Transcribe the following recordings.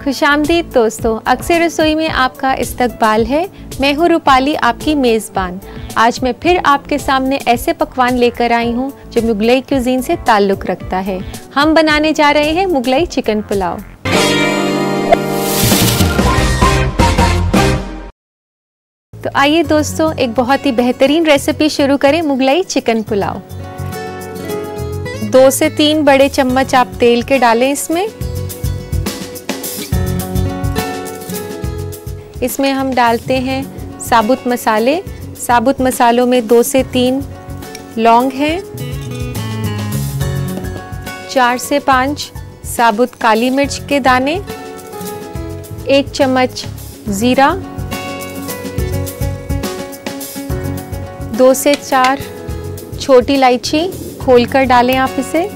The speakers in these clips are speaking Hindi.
खुशामदीद दोस्तों, अक्सर रसोई में आपका इस्तकबाल है। मैं हूँ रूपाली, आपकी मेज़बान। आज मैं फिर आपके सामने ऐसे पकवान लेकर आई हूँ जो मुगलई क्यूजीन से ताल्लुक़ रखता है। हम बनाने जा रहे हैं मुगलई चिकन पुलाव। तो आइए दोस्तों, एक बहुत ही बेहतरीन रेसिपी शुरू करें मुगलई चिकन पुलाव। 2 से 3 बड़े चम्मच आप तेल के डालें। इसमें हम डालते हैं साबुत मसाले। साबुत मसालों में 2 से 3 लौंग हैं, 4 से 5 साबुत काली मिर्च के दाने, 1 चम्मच जीरा, 2 से 4 छोटी इलायची खोलकर डालें आप इसे।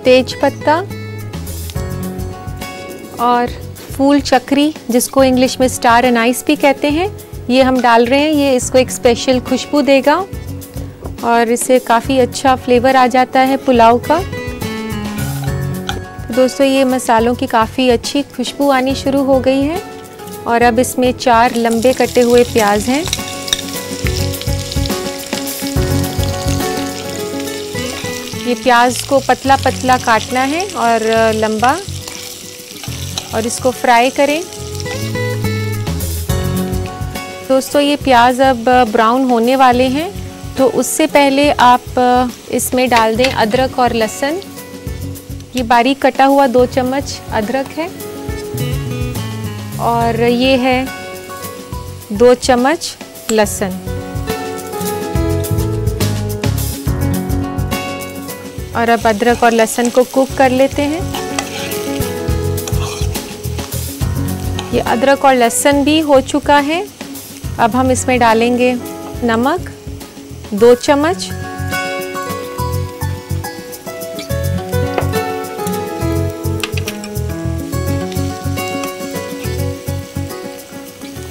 तेज पत्ता और फूल चक्री, जिसको इंग्लिश में स्टार एनाइस भी कहते हैं, ये हम डाल रहे हैं। ये इसको एक स्पेशल खुशबू देगा और इससे काफ़ी अच्छा फ्लेवर आ जाता है पुलाव का। तो दोस्तों, ये मसालों की काफ़ी अच्छी खुशबू आनी शुरू हो गई है। और अब इसमें 4 लंबे कटे हुए प्याज हैं। ये प्याज को पतला पतला काटना है और लंबा, और इसको फ्राई करें। दोस्तों, ये प्याज अब ब्राउन होने वाले हैं, तो उससे पहले आप इसमें डाल दें अदरक और लहसुन। ये बारीक कटा हुआ 2 चम्मच अदरक है और ये है 2 चम्मच लहसुन। और अब अदरक और लहसुन को कुक कर लेते हैं। ये अदरक और लहसुन भी हो चुका है। अब हम इसमें डालेंगे नमक 2 चम्मच,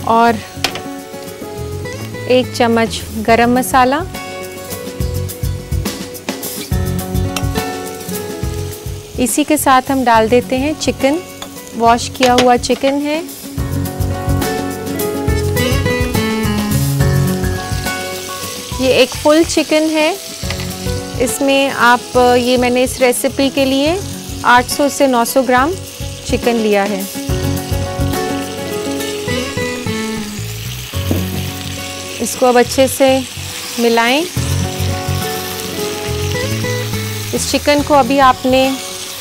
और 1 चम्मच गरम मसाला, इसी के साथ हम डाल देते हैं चिकन। वॉश किया हुआ चिकन है। ये एक फुल चिकन है। इसमें आप ये मैंने इस रेसिपी के लिए 800 से 900 ग्राम चिकन लिया है। इसको अब अच्छे से मिलाएं। इस चिकन को अभी आपने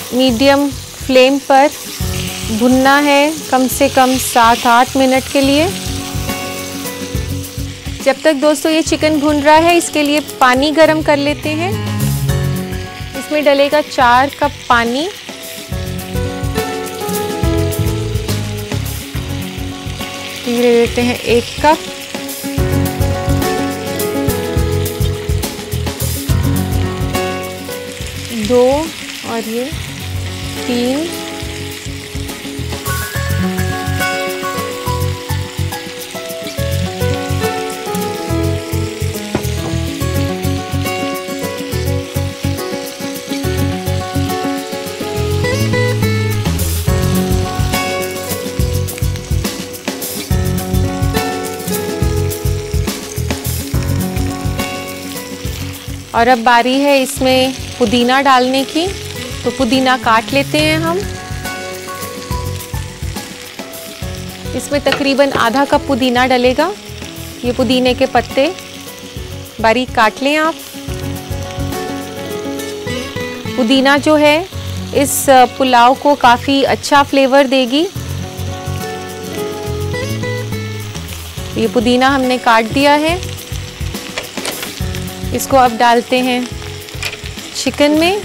मीडियम फ्लेम पर भुनना है, कम से कम 7-8 मिनट के लिए। जब तक दोस्तों ये चिकन भुन रहा है, इसके लिए पानी गरम कर लेते हैं। इसमें डलेगा 4 कप पानी। धीरे देते हैं 1 कप, दो, और ये 3, और अब बारी है इसमें पुदीना डालने की। तो पुदीना काट लेते हैं हम। इसमें तकरीबन आधा कप पुदीना डलेगा। ये पुदीने के पत्ते बारीक काट लें आप। पुदीना जो है इस पुलाव को काफ़ी अच्छा फ्लेवर देगी। ये पुदीना हमने काट दिया है। इसको अब डालते हैं चिकन में।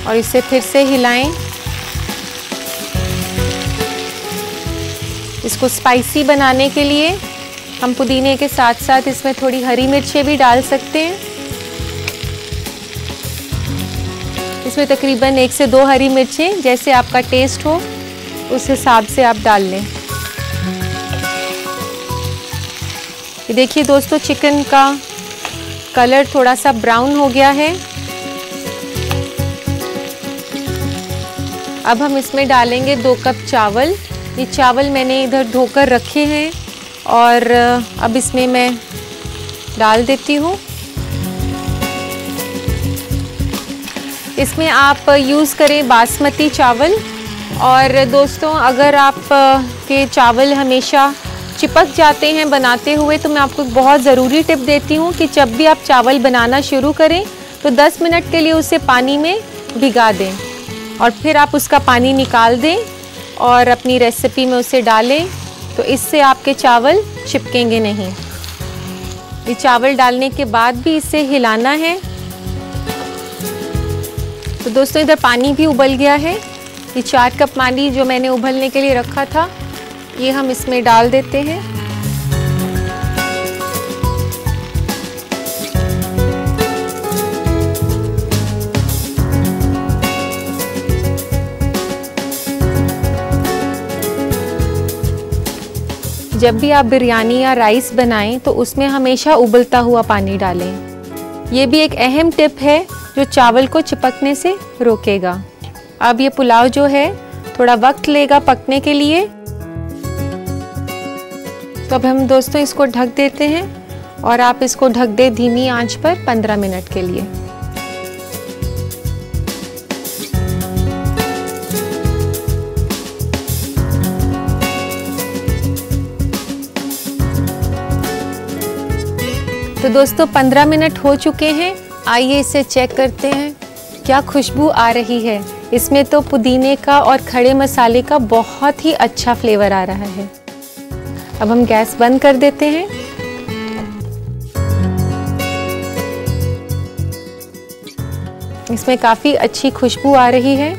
और इसे फिर से हिलाएं। इसको स्पाइसी बनाने के लिए हम पुदीने के साथ साथ इसमें थोड़ी हरी मिर्चें भी डाल सकते हैं। इसमें तकरीबन 1 से 2 हरी मिर्चें, जैसे आपका टेस्ट हो उस हिसाब से आप डाल लें। ये देखिए दोस्तों, चिकन का कलर थोड़ा सा ब्राउन हो गया है। अब हम इसमें डालेंगे 2 कप चावल। ये चावल मैंने इधर धोकर रखे हैं और अब इसमें मैं डाल देती हूँ। इसमें आप यूज़ करें बासमती चावल। और दोस्तों, अगर आप के चावल हमेशा चिपक जाते हैं बनाते हुए, तो मैं आपको बहुत ज़रूरी टिप देती हूँ कि जब भी आप चावल बनाना शुरू करें तो 10 मिनट के लिए उसे पानी में भिगा दें और फिर आप उसका पानी निकाल दें और अपनी रेसिपी में उसे डालें, तो इससे आपके चावल चिपकेंगे नहीं। ये चावल डालने के बाद भी इसे हिलाना है। तो दोस्तों, इधर पानी भी उबल गया है। ये 4 कप पानी जो मैंने उबलने के लिए रखा था, ये हम इसमें डाल देते हैं। जब भी आप बिरयानी या राइस बनाएं तो उसमें हमेशा उबलता हुआ पानी डालें। ये भी एक अहम टिप है जो चावल को चिपकने से रोकेगा। अब ये पुलाव जो है थोड़ा वक्त लेगा पकने के लिए, तो अब हम दोस्तों इसको ढक देते हैं और आप इसको ढक दें धीमी आंच पर 15 मिनट के लिए। तो दोस्तों 15 मिनट हो चुके हैं। आइए इसे चेक करते हैं। क्या खुशबू आ रही है। इसमें तो पुदीने का और खड़े मसाले का बहुत ही अच्छा फ्लेवर आ रहा है। अब हम गैस बंद कर देते हैं। इसमें काफ़ी अच्छी खुशबू आ रही है।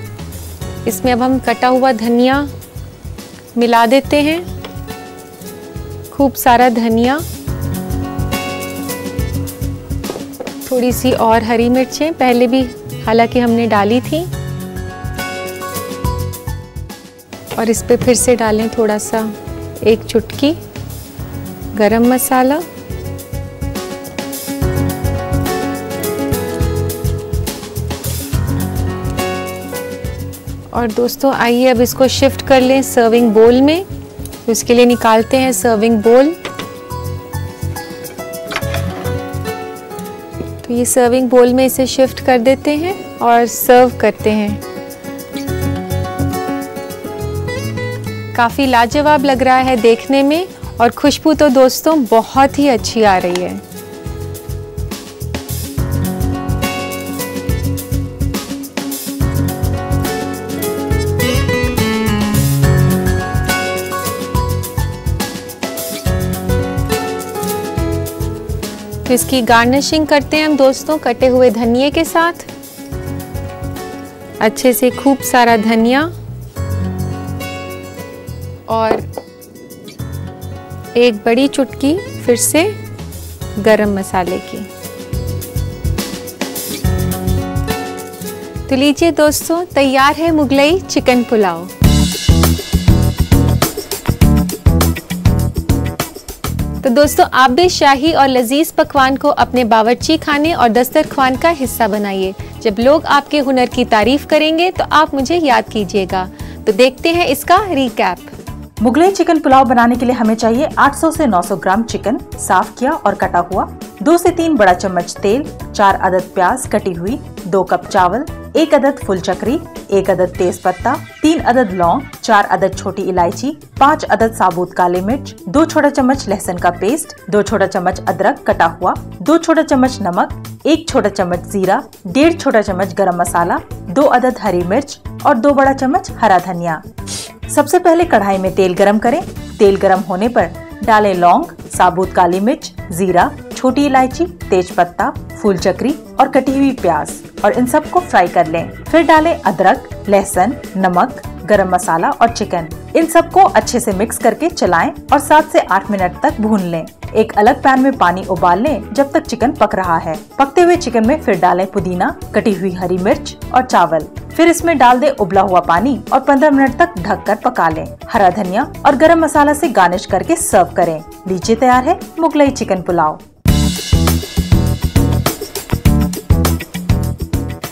इसमें अब हम कटा हुआ धनिया मिला देते हैं, खूब सारा धनिया, थोड़ी सी और हरी मिर्चें पहले भी हालांकि हमने डाली थी, और इस पे फिर से डालें थोड़ा सा 1 चुटकी गरम मसाला, और दोस्तों आइए अब इसको शिफ्ट कर लें सर्विंग बोल में। तो इसके लिए निकालते हैं सर्विंग बोल। तो ये सर्विंग बोल में इसे शिफ्ट कर देते हैं और सर्व करते हैं। काफ़ी लाजवाब लग रहा है देखने में, और खुशबू तो दोस्तों बहुत ही अच्छी आ रही है। तो इसकी गार्निशिंग करते हैं हम दोस्तों कटे हुए धनिये के साथ। अच्छे से खूब सारा धनिया और 1 बड़ी चुटकी फिर से गरम मसाले की। तो लीजिए दोस्तों, तैयार है मुगलई चिकन पुलाव। तो दोस्तों, आप भी शाही और लजीज पकवान को अपने बावर्ची खाने और दस्तरख्वान का हिस्सा बनाइए। जब लोग आपके हुनर की तारीफ करेंगे तो आप मुझे याद कीजिएगा। तो देखते हैं इसका रिकैप। मुगलई चिकन पुलाव बनाने के लिए हमें चाहिए 800 से 900 ग्राम चिकन, साफ किया और कटा हुआ, 2 से 3 बड़ा चम्मच तेल, 4 अदद प्याज कटी हुई, 2 कप चावल, 1 अदद फुल चक्री, 1 अदद तेज पत्ता, 3 अदद लौंग, 4 अदद छोटी इलायची, 5 अदद साबुत काले मिर्च, 2 छोटा चम्मच लहसुन का पेस्ट, 2 छोटा चम्मच अदरक कटा हुआ, 2 छोटा चम्मच नमक, 1 छोटा चम्मच जीरा, 1.5 छोटा चम्मच गरम मसाला, 2 अदद हरी मिर्च और 2 बड़ा चम्मच हरा धनिया। सबसे पहले कढ़ाई में तेल गरम करें। तेल गरम होने पर डालें लौंग, साबुत काली मिर्च, जीरा, छोटी इलायची, तेज पत्ता, फूल चक्री और कटी हुई प्याज, और इन सबको फ्राई कर लें। फिर डालें अदरक, लहसुन, नमक, गरम मसाला और चिकन, इन सबको अच्छे से मिक्स करके चलाएं और 7 से 8 मिनट तक भून लें। एक अलग पैन में पानी उबाल लें जब तक चिकन पक रहा है। पकते हुए चिकन में फिर डालें पुदीना, कटी हुई हरी मिर्च और चावल। फिर इसमें डाल दें उबला हुआ पानी और 15 मिनट तक ढककर पका लें। हरा धनिया और गरम मसाला से गार्निश करके सर्व करें। लीजिए, तैयार है मुगलई चिकन पुलाव।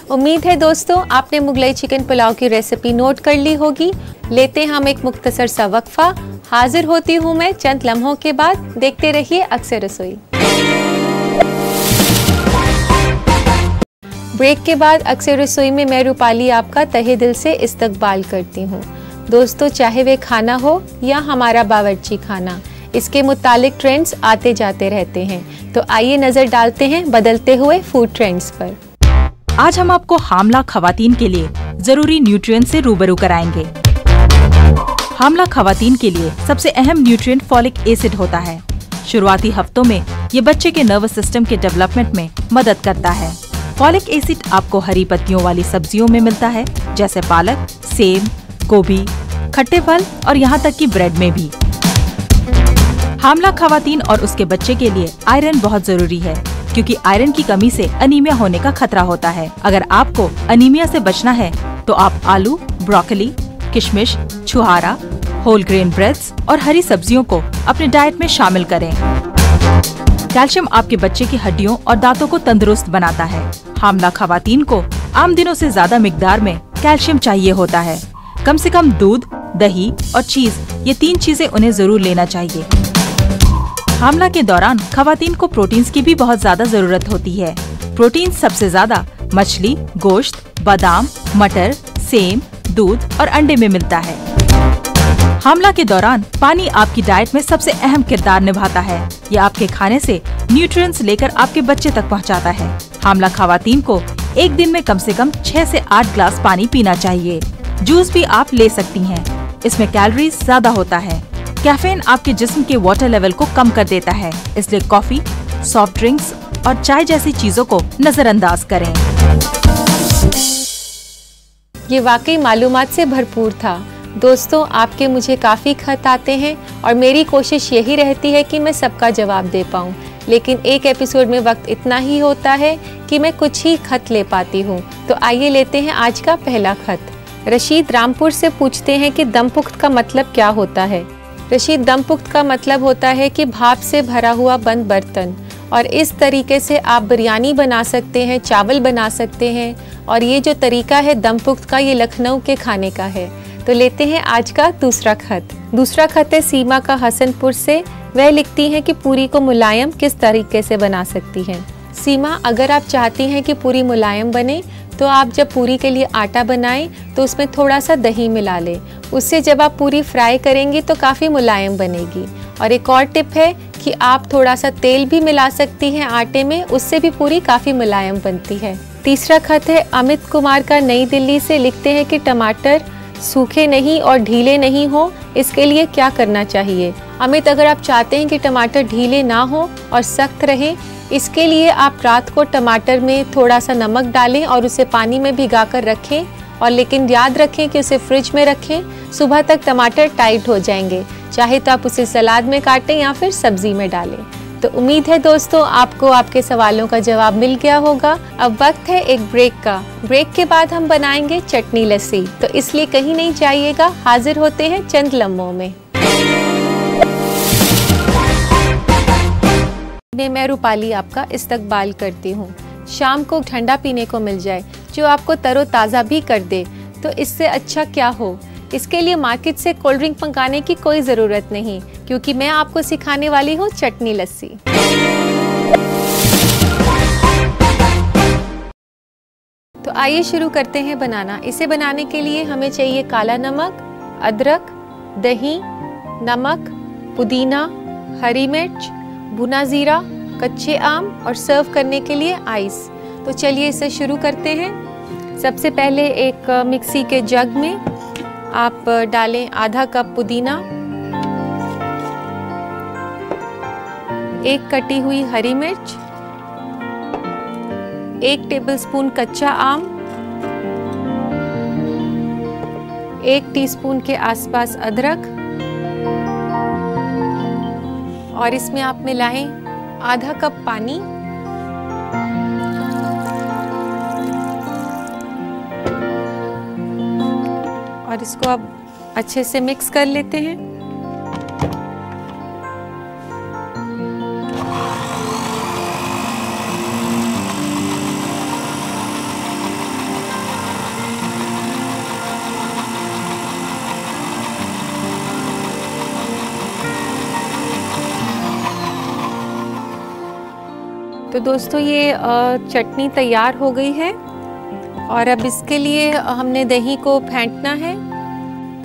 उम्मीद है दोस्तों आपने मुगलई चिकन पुलाव की रेसिपी नोट कर ली होगी। लेते हैं हम एक मुख्तसर सा वक्फा। हाजिर होती हूँ मैं चंद लम्हों के बाद। देखते रहिए अक्सर रसोई। ब्रेक के बाद अक्सर रसोई में मैं रूपाली आपका तहे दिल से इस्तकबाल करती हूँ। दोस्तों, चाहे वे खाना हो या हमारा बावर्ची खाना, इसके मुतालिक ट्रेंड्स आते जाते रहते हैं। तो आइए नजर डालते हैं बदलते हुए फूड ट्रेंड्स पर। आज हम आपको हामला खवातीन के लिए जरूरी न्यूट्रिएंट से रूबरू कराएंगे। हामला खवातीन के लिए सबसे अहम न्यूट्रिएंट फॉलिक एसिड होता है। शुरुआती हफ्तों में ये बच्चे के नर्वस सिस्टम के डेवलपमेंट में मदद करता है। फॉलिक एसिड आपको हरी पत्तियों वाली सब्जियों में मिलता है, जैसे पालक, सेब, गोभी, खट्टे फल और यहाँ तक कि ब्रेड में भी। हामला खवातीन और उसके बच्चे के लिए आयरन बहुत जरूरी है, क्योंकि आयरन की कमी से अनीमिया होने का खतरा होता है। अगर आपको अनीमिया से बचना है तो आप आलू, ब्रोकली, किशमिश, छुहारा, होल ग्रेन ब्रेड्स और हरी सब्जियों को अपने डाइट में शामिल करें। कैल्शियम आपके बच्चे की हड्डियों और दांतों को तंदुरुस्त बनाता है। हामला खवातीन को आम दिनों से ज्यादा मिकदार में कैल्शियम चाहिए होता है। कम से कम दूध, दही और चीज, ये 3 चीजें उन्हें जरूर लेना चाहिए। हामला के दौरान खवातीन को प्रोटीन्स की भी बहुत ज्यादा जरूरत होती है। प्रोटीन सबसे ज्यादा मछली, गोश्त, बादाम, मटर, सेम, दूध और अंडे में मिलता है। हामला के दौरान पानी आपकी डाइट में सबसे अहम किरदार निभाता है। यह आपके खाने से न्यूट्रिएंट्स लेकर आपके बच्चे तक पहुंचाता है। हामला खवातीन को एक दिन में कम से कम 6 से 8 ग्लास पानी पीना चाहिए। जूस भी आप ले सकती हैं। इसमें कैलोरीज ज्यादा होता है। कैफीन आपके जिस्म के वाटर लेवल को कम कर देता है, इसलिए कॉफी, सॉफ्ट ड्रिंक्स और चाय जैसी चीजों को नजरअंदाज करें। ये वाकई मालूमात से भरपूर था। दोस्तों, आपके मुझे काफ़ी खत आते हैं और मेरी कोशिश यही रहती है कि मैं सबका जवाब दे पाऊँ, लेकिन एक एपिसोड में वक्त इतना ही होता है कि मैं कुछ ही खत ले पाती हूँ। तो आइए लेते हैं आज का पहला खत। रशीद रामपुर से पूछते हैं कि दमपुख्त का मतलब क्या होता है। रशीद, दमपुख्त का मतलब होता है कि भाप से भरा हुआ बंद बर्तन, और इस तरीके से आप बिरयानी बना सकते हैं, चावल बना सकते हैं। और ये जो तरीका है दमपुख्त का, ये लखनऊ के खाने का है। तो लेते हैं आज का दूसरा खत। दूसरा खत है सीमा का हसनपुर से। वह लिखती हैं कि पूरी को मुलायम किस तरीके से बना सकती हैं। सीमा, अगर आप चाहती हैं कि पूरी मुलायम बने तो आप जब पूरी के लिए आटा बनाएं तो उसमें थोड़ा सा दही मिला लें। उससे जब आप पूरी फ्राई करेंगी तो काफ़ी मुलायम बनेगी। और एक और टिप है कि आप थोड़ा सा तेल भी मिला सकती हैं आटे में, उससे भी पूरी काफ़ी मुलायम बनती है। तीसरा खत है अमित कुमार का नई दिल्ली से। लिखते हैं कि टमाटर सूखे नहीं और ढीले नहीं हो, इसके लिए क्या करना चाहिए। अमित, अगर आप चाहते हैं कि टमाटर ढीले ना हो और सख्त रहें, इसके लिए आप रात को टमाटर में थोड़ा सा नमक डालें और उसे पानी में भिगाकर रखें। और लेकिन याद रखें कि उसे फ्रिज में रखें। सुबह तक टमाटर टाइट हो जाएंगे। चाहे तो आप उसे सलाद में काटें या फिर सब्जी में डालें। तो उम्मीद है दोस्तों आपको आपके सवालों का जवाब मिल गया होगा। अब वक्त है एक ब्रेक का। ब्रेक के बाद हम बनाएंगे चटनी लस्सी, तो इसलिए कहीं नहीं जाइएगा। हाजिर होते हैं चंद लम्हों में। मैं रूपाली आपका इस्तकबाल करती हूँ। शाम को ठंडा पीने को मिल जाए जो आपको तरोताज़ा भी कर दे, तो इससे अच्छा क्या हो। इसके लिए मार्केट से कोल्ड ड्रिंक मंगाने की कोई ज़रूरत नहीं, क्योंकि मैं आपको सिखाने वाली हूँ चटनी लस्सी। तो आइए शुरू करते हैं बनाना। इसे बनाने के लिए हमें चाहिए काला नमक, अदरक, दही, नमक, पुदीना, हरी मिर्च, भुना जीरा, कच्चे आम और सर्व करने के लिए आइस। तो चलिए इसे शुरू करते हैं। सबसे पहले एक मिक्सी के जग में आप डालें आधा कप पुदीना, 1 कटी हुई हरी मिर्च, 1 टेबलस्पून कच्चा आम, 1 टीस्पून के आसपास अदरक और इसमें आप मिलाएं आधा कप पानी। और इसको अब अच्छे से मिक्स कर लेते हैं। तो दोस्तों ये चटनी तैयार हो गई है और अब इसके लिए हमने दही को फेंटना है।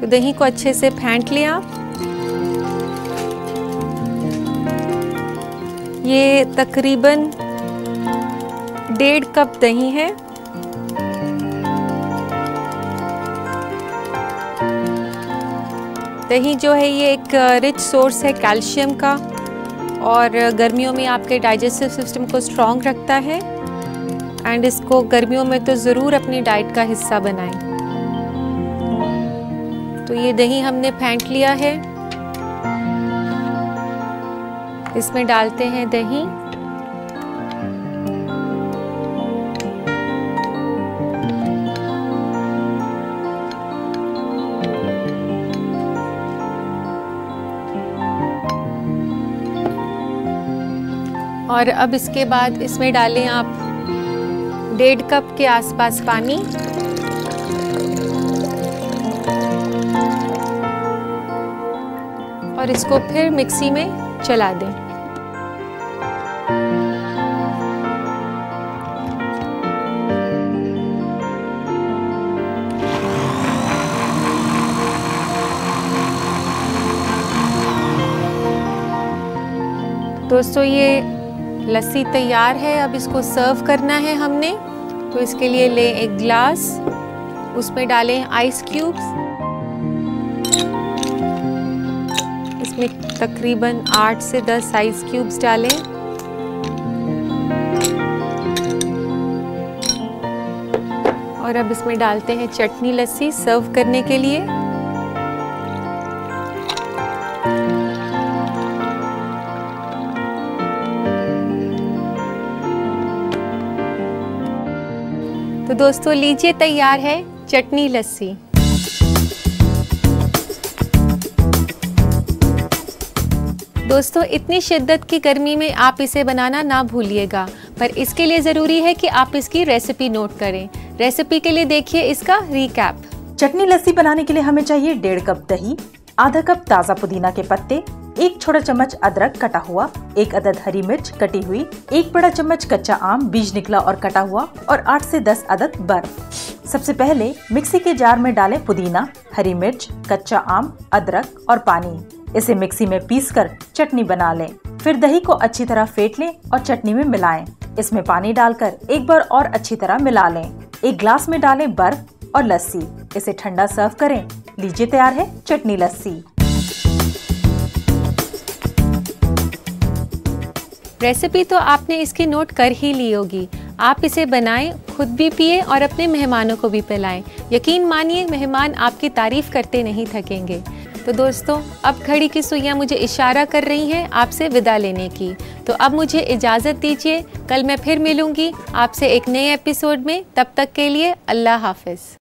तो दही को अच्छे से फेंट लें आप। ये तकरीबन 1.5 कप दही है। दही जो है ये एक रिच सोर्स है कैल्शियम का और गर्मियों में आपके डाइजेस्टिव सिस्टम को स्ट्रॉन्ग रखता है एंड इसको गर्मियों में तो ज़रूर अपनी डाइट का हिस्सा बनाएं। तो ये दही हमने फेंट लिया है। इसमें डालते हैं दही। और अब इसके बाद इसमें डालें आप 1.5 कप के आसपास पानी। और इसको फिर मिक्सी में चला दें। दोस्तों ये लस्सी तैयार है। अब इसको सर्व करना है हमने। तो इसके लिए लें एक ग्लास, उसमें डालें आइस क्यूब्स। इसमें तकरीबन 8 से 10 आइस क्यूब्स डालें। और अब इसमें डालते हैं चटनी लस्सी सर्व करने के लिए। तो दोस्तों लीजिए तैयार है चटनी लस्सी। दोस्तों इतनी शिद्दत की गर्मी में आप इसे बनाना ना भूलिएगा, पर इसके लिए ज़रूरी है कि आप इसकी रेसिपी नोट करें। रेसिपी के लिए देखिए इसका रिकैप। चटनी लस्सी बनाने के लिए हमें चाहिए 1.5 कप दही, आधा कप ताज़ा पुदीना के पत्ते, 1 छोटा चम्मच अदरक कटा हुआ, 1 अदद हरी मिर्च कटी हुई, 1 बड़ा चम्मच कच्चा आम बीज निकला और कटा हुआ और 8 से 10 अदद बर्फ। सबसे पहले मिक्सी के जार में डालें पुदीना, हरी मिर्च, कच्चा आम, अदरक और पानी। इसे मिक्सी में पीसकर चटनी बना लें। फिर दही को अच्छी तरह फेंट लें और चटनी में मिलाएं। इसमें पानी डालकर एक बार और अच्छी तरह मिला लें। एक ग्लास में डालें बर्फ और लस्सी। इसे ठंडा सर्व करें। लीजिए तैयार है चटनी लस्सी। रेसिपी तो आपने इसकी नोट कर ही ली होगी। आप इसे बनाएं, खुद भी पिए और अपने मेहमानों को भी पिलाएं। यकीन मानिए मेहमान आपकी तारीफ करते नहीं थकेंगे। तो दोस्तों अब घड़ी की सुइयां मुझे इशारा कर रही हैं आपसे विदा लेने की। तो अब मुझे इजाज़त दीजिए। कल मैं फिर मिलूंगी आपसे एक नए एपिसोड में। तब तक के लिए अल्लाह हाफिज़।